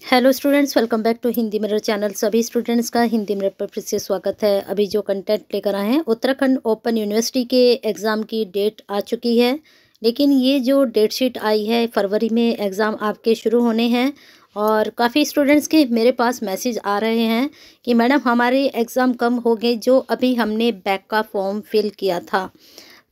Hello students, welcome back to Hindi mirror channel. सभी students का Hindi mirror पर फिर से स्वागत है। अभी जो कंटेंट लेकर आए हैं, उत्तराखंड ओपन यूनिवर्सिटी के एग्ज़ाम की डेट आ चुकी है। लेकिन ये जो डेट शीट आई है, फरवरी में एग्ज़ाम आपके शुरू होने हैं और काफ़ी स्टूडेंट्स के मेरे पास मैसेज आ रहे हैं कि मैडम हमारे एग्ज़ाम कम हो गए, जो अभी हमने बैक का फॉर्म फिल किया था।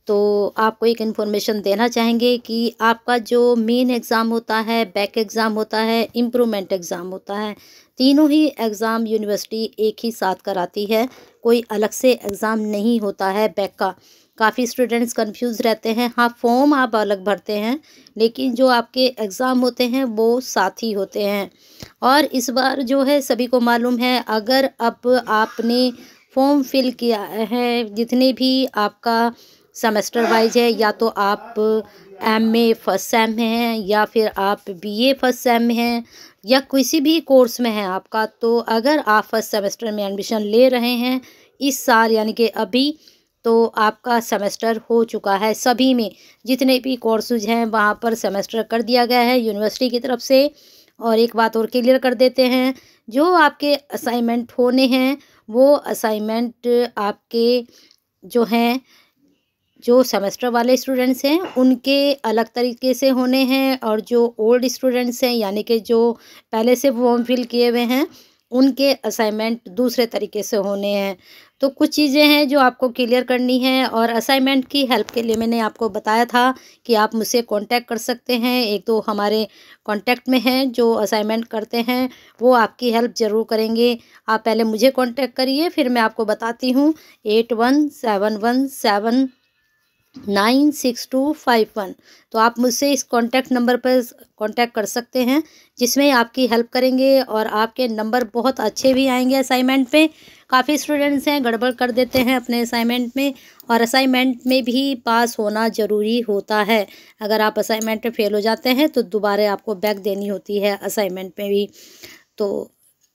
तो आपको एक इन्फॉर्मेशन देना चाहेंगे कि आपका जो मेन एग्ज़ाम होता है, बैक एग्ज़ाम होता है, इम्प्रूवमेंट एग्ज़ाम होता है, तीनों ही एग्ज़ाम यूनिवर्सिटी एक ही साथ कराती है। कोई अलग से एग्ज़ाम नहीं होता है बैक का। काफ़ी स्टूडेंट्स कंफ्यूज रहते हैं। हाँ, फॉर्म आप अलग भरते हैं, लेकिन जो आपके एग्ज़ाम होते हैं वो साथ ही होते हैं। और इस बार जो है सभी को मालूम है, अगर अब आपने फॉर्म फिल किया है, जितने भी आपका सेमेस्टर वाइज है, या तो आप एमए फर्स्ट सेम में हैं या फिर आप बीए फर्स्ट सेम में हैं या किसी भी कोर्स में है आपका, तो अगर आप फर्स्ट सेमेस्टर में एडमिशन ले रहे हैं इस साल यानी कि अभी, तो आपका सेमेस्टर हो चुका है। सभी में जितने भी कोर्सेज हैं वहाँ पर सेमेस्टर कर दिया गया है यूनिवर्सिटी की तरफ से। और एक बात और क्लियर कर देते हैं, जो आपके असाइनमेंट होने हैं वो असाइनमेंट आपके जो हैं, जो सेमेस्टर वाले स्टूडेंट्स हैं उनके अलग तरीके से होने हैं, और जो ओल्ड स्टूडेंट्स हैं यानी कि जो पहले से फॉर्म फिल किए हुए हैं उनके असाइनमेंट दूसरे तरीके से होने हैं। तो कुछ चीज़ें हैं जो आपको क्लियर करनी है, और असाइनमेंट की हेल्प के लिए मैंने आपको बताया था कि आप मुझसे कांटेक्ट कर सकते हैं। एक तो हमारे कांटेक्ट में हैं जो असाइनमेंट करते हैं, वो आपकी हेल्प ज़रूर करेंगे। आप पहले मुझे कांटेक्ट करिए, फिर मैं आपको बताती हूँ। 8171796251। तो आप मुझसे इस कॉन्टैक्ट नंबर पर कॉन्टैक्ट कर सकते हैं, जिसमें आपकी हेल्प करेंगे और आपके नंबर बहुत अच्छे भी आएंगे असाइनमेंट में। काफ़ी स्टूडेंट्स हैं गड़बड़ कर देते हैं अपने असाइनमेंट में, और असाइनमेंट में भी पास होना ज़रूरी होता है। अगर आप असाइनमेंट में फेल हो जाते हैं तो दोबारा आपको बैक देनी होती है असाइनमेंट में भी। तो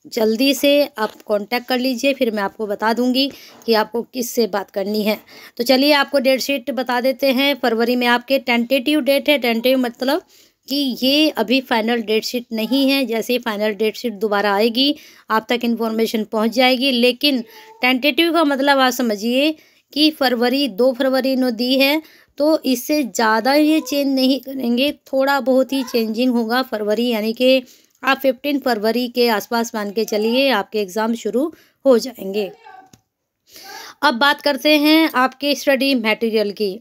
जल्दी से आप कांटेक्ट कर लीजिए, फिर मैं आपको बता दूंगी कि आपको किस से बात करनी है। तो चलिए आपको डेट शीट बता देते हैं। फरवरी में आपके टेंटेटिव डेट है। टेंटेटिव मतलब कि ये अभी फाइनल डेट शीट नहीं है। जैसे ही फाइनल डेट शीट दोबारा आएगी आप तक इन्फॉर्मेशन पहुंच जाएगी। लेकिन टेंटेटिव का मतलब आप समझिए कि फरवरी 2 फरवरी ने दी है, तो इससे ज़्यादा ये चेंज नहीं करेंगे, थोड़ा बहुत ही चेंजिंग होगा। फरवरी यानी कि आप 15 फरवरी के आसपास मान के चलिए आपके एग्ज़ाम शुरू हो जाएंगे। अब बात करते हैं आपके स्टडी मटेरियल की।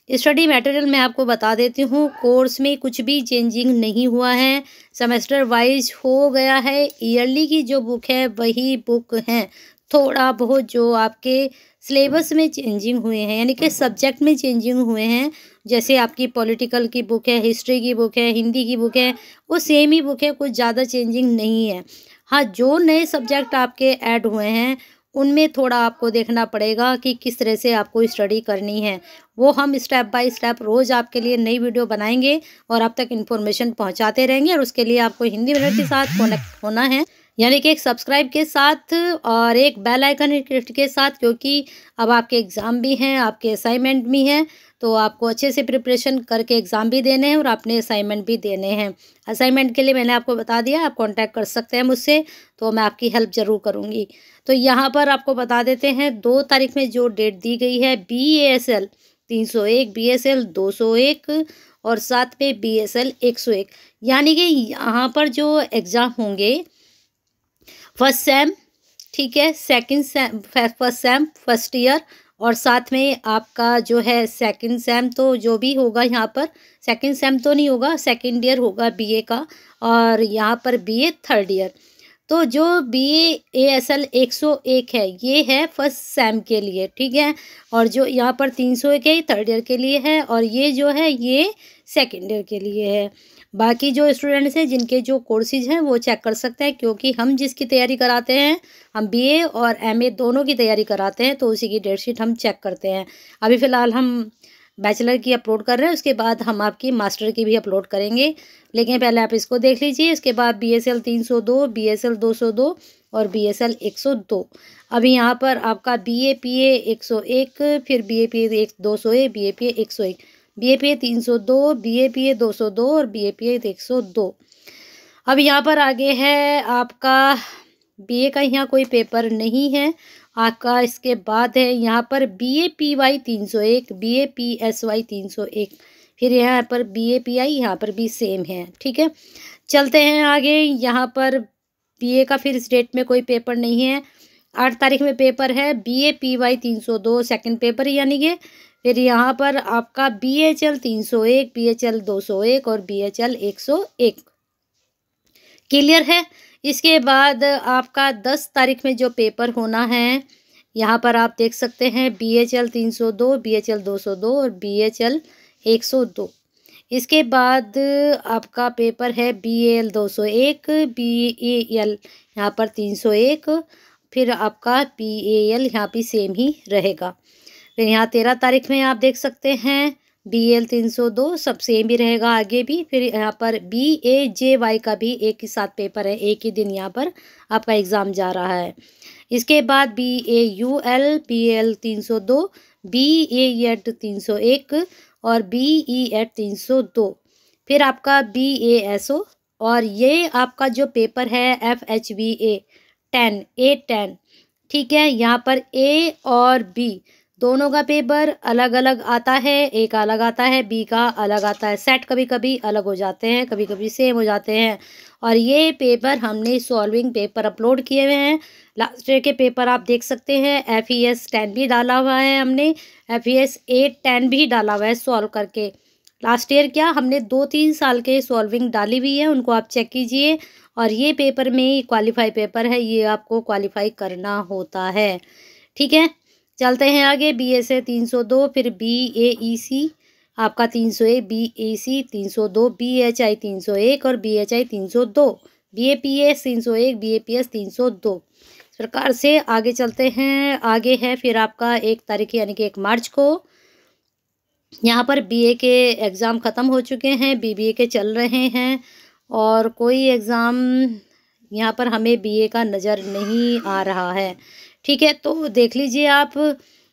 स्टडी मटेरियल मैं आपको बता देती हूँ, कोर्स में कुछ भी चेंजिंग नहीं हुआ है, सेमेस्टर वाइज हो गया है। ईयरली की जो बुक है वही बुक हैं। थोड़ा बहुत जो आपके सिलेबस में चेंजिंग हुए हैं यानी कि सब्जेक्ट में चेंजिंग हुए हैं, जैसे आपकी पॉलिटिकल की बुक है, हिस्ट्री की बुक है, हिंदी की बुक है, वो सेम ही बुक है, कुछ ज़्यादा चेंजिंग नहीं है। हाँ, जो नए सब्जेक्ट आपके ऐड हुए हैं उनमें थोड़ा आपको देखना पड़ेगा कि किस तरह से आपको स्टडी करनी है। वो हम स्टेप बाय स्टेप रोज़ आपके लिए नई वीडियो बनाएंगे और आप तक इन्फॉर्मेशन पहुंचाते रहेंगे। और उसके लिए आपको हिंदी मिनट के साथ कनेक्ट होना है, यानी कि एक सब्सक्राइब के साथ और एक बेल आइकन के साथ, क्योंकि अब आपके एग्ज़ाम भी हैं, आपके असाइनमेंट भी हैं। तो आपको अच्छे से प्रिपरेशन करके एग्ज़ाम भी देने हैं और अपने असाइनमेंट भी देने हैं। असाइनमेंट के लिए मैंने आपको बता दिया, आप कांटेक्ट कर सकते हैं मुझसे, तो मैं आपकी हेल्प ज़रूर करूँगी। तो यहाँ पर आपको बता देते हैं 2 तारीख में जो डेट दी गई है, BASL 301, BSL 201 और साथ में BSL 101, यानी कि यहाँ पर जो एग्ज़ाम होंगे फर्स्ट सेम, ठीक है, second same, first sem first year, और साथ में आपका जो है सेकंड सेम, तो जो भी होगा यहाँ पर सेकंड सेम तो नहीं होगा, सेकंड ईयर होगा बीए का, और यहाँ पर बीए थर्ड ईयर। तो जो BASL 101 है ये है फर्स्ट सेम के लिए, ठीक है, और जो यहाँ पर 301 है ये थर्ड ईयर के लिए है, और ये जो है ये सेकंड ईयर के लिए है। बाकी जो स्टूडेंट्स हैं जिनके जो कोर्सेज हैं वो चेक कर सकते हैं, क्योंकि हम जिसकी तैयारी कराते हैं, हम BA और MA दोनों की तैयारी कराते हैं, तो उसी की डेट शीट हम चेक करते हैं। अभी फ़िलहाल हम बैचलर की अपलोड कर रहे हैं, उसके बाद हम आपकी मास्टर की भी अपलोड करेंगे। लेकिन पहले आप इसको देख लीजिए, इसके बाद BSL 302, BSL 202 और BSL 102। अभी यहाँ पर आपका BAPA 101, फिर BAPA 201, BAPA 101, BAPA 302, BAPA 202 और BAPA 102। अब यहाँ पर आगे है आपका बीए का, यहाँ कोई पेपर नहीं है आपका। इसके बाद है यहाँ पर BAPY 301, BAPSY 301, फिर यहाँ पर BAPI, यहाँ पर भी सेम है। ठीक है, चलते हैं आगे। यहाँ पर बीए का फिर इस डेट में कोई पेपर नहीं है। 8 तारीख में पेपर है BAPY 302 सेकंड पेपर यानी कि। फिर यहाँ पर आपका BHL 301, BHL 201 और BHL 101 क्लियर है। इसके बाद आपका 10 तारीख में जो पेपर होना है, यहाँ पर आप देख सकते हैं BHL 302, BHL 202 और BHL 102। इसके बाद आपका पेपर है BAL 201, BAL यहाँ पर 301, फिर आपका BAL यहाँ भी सेम ही रहेगा। फिर यहाँ 13 तारीख में आप देख सकते हैं BL 302, सब सेम ही रहेगा आगे भी। फिर यहाँ पर BAJY का भी एक ही साथ पेपर है, एक ही दिन यहाँ पर आपका एग्ज़ाम जा रहा है। इसके बाद BAUL, BL 302, BAET 301 और BET 302। फिर आपका BASO, और ये आपका जो पेपर है FHVA 10, A10। ठीक है, यहाँ पर A और B दोनों का पेपर अलग अलग आता है, ए का अलग आता है, बी का अलग आता है। सेट कभी कभी अलग हो जाते हैं, कभी कभी सेम हो जाते हैं। और ये पेपर हमने सॉल्विंग पेपर अपलोड किए हुए हैं। लास्ट ईयर के पेपर आप देख सकते हैं, FES 10 भी डाला हुआ है हमने, FES 8 10 भी डाला हुआ है सॉल्व करके। लास्ट ईयर क्या हमने 2-3 साल के सॉल्विंग डाली हुई है, उनको आप चेक कीजिए। और ये पेपर में क्वालिफाई पेपर है, ये आपको क्वालिफाई करना होता है। ठीक है, चलते हैं आगे। BSA 302, फिर BAEC आपका 301, BAC 302, BHI 301 और BHI 302, BAPS 301, BAPS 302। इस प्रकार से आगे चलते हैं। आगे है फिर आपका 1 तारीख यानी कि 1 मार्च को, यहाँ पर BA के एग्ज़ाम ख़त्म हो चुके हैं, BBA के चल रहे हैं और कोई एग्ज़ाम यहाँ पर हमें BA का नज़र नहीं आ रहा है। ठीक है, तो देख लीजिए आप।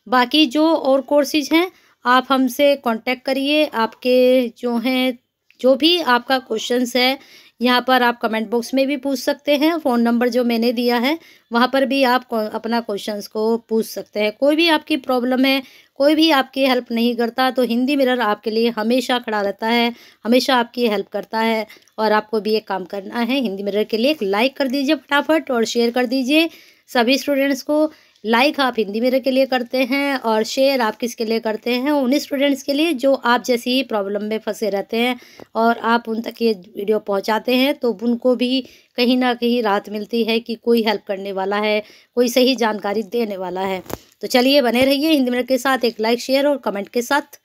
बाकी जो और कोर्सेज हैं आप हमसे कांटेक्ट करिए। आपके जो हैं, जो भी आपका क्वेश्चंस है यहाँ पर आप कमेंट बॉक्स में भी पूछ सकते हैं। फ़ोन नंबर जो मैंने दिया है वहाँ पर भी आप अपना क्वेश्चंस को पूछ सकते हैं। कोई भी आपकी प्रॉब्लम है, कोई भी आपकी हेल्प नहीं करता, तो हिंदी मिरर आपके लिए हमेशा खड़ा रहता है, हमेशा आपकी हेल्प करता है। और आपको भी एक काम करना है, हिंदी मिरर के लिए एक लाइक कर दीजिए फटाफट और शेयर कर दीजिए सभी स्टूडेंट्स को। लाइक आप हिंदी मिरर के लिए करते हैं और शेयर आप किसके लिए करते हैं? उन स्टूडेंट्स के लिए जो आप जैसी ही प्रॉब्लम में फंसे रहते हैं और आप उन तक ये वीडियो पहुंचाते हैं, तो उनको भी कहीं ना कहीं राहत मिलती है कि कोई हेल्प करने वाला है, कोई सही जानकारी देने वाला है। तो चलिए बने रहिए हिंदी मिरर के साथ, एक लाइक शेयर और कमेंट के साथ।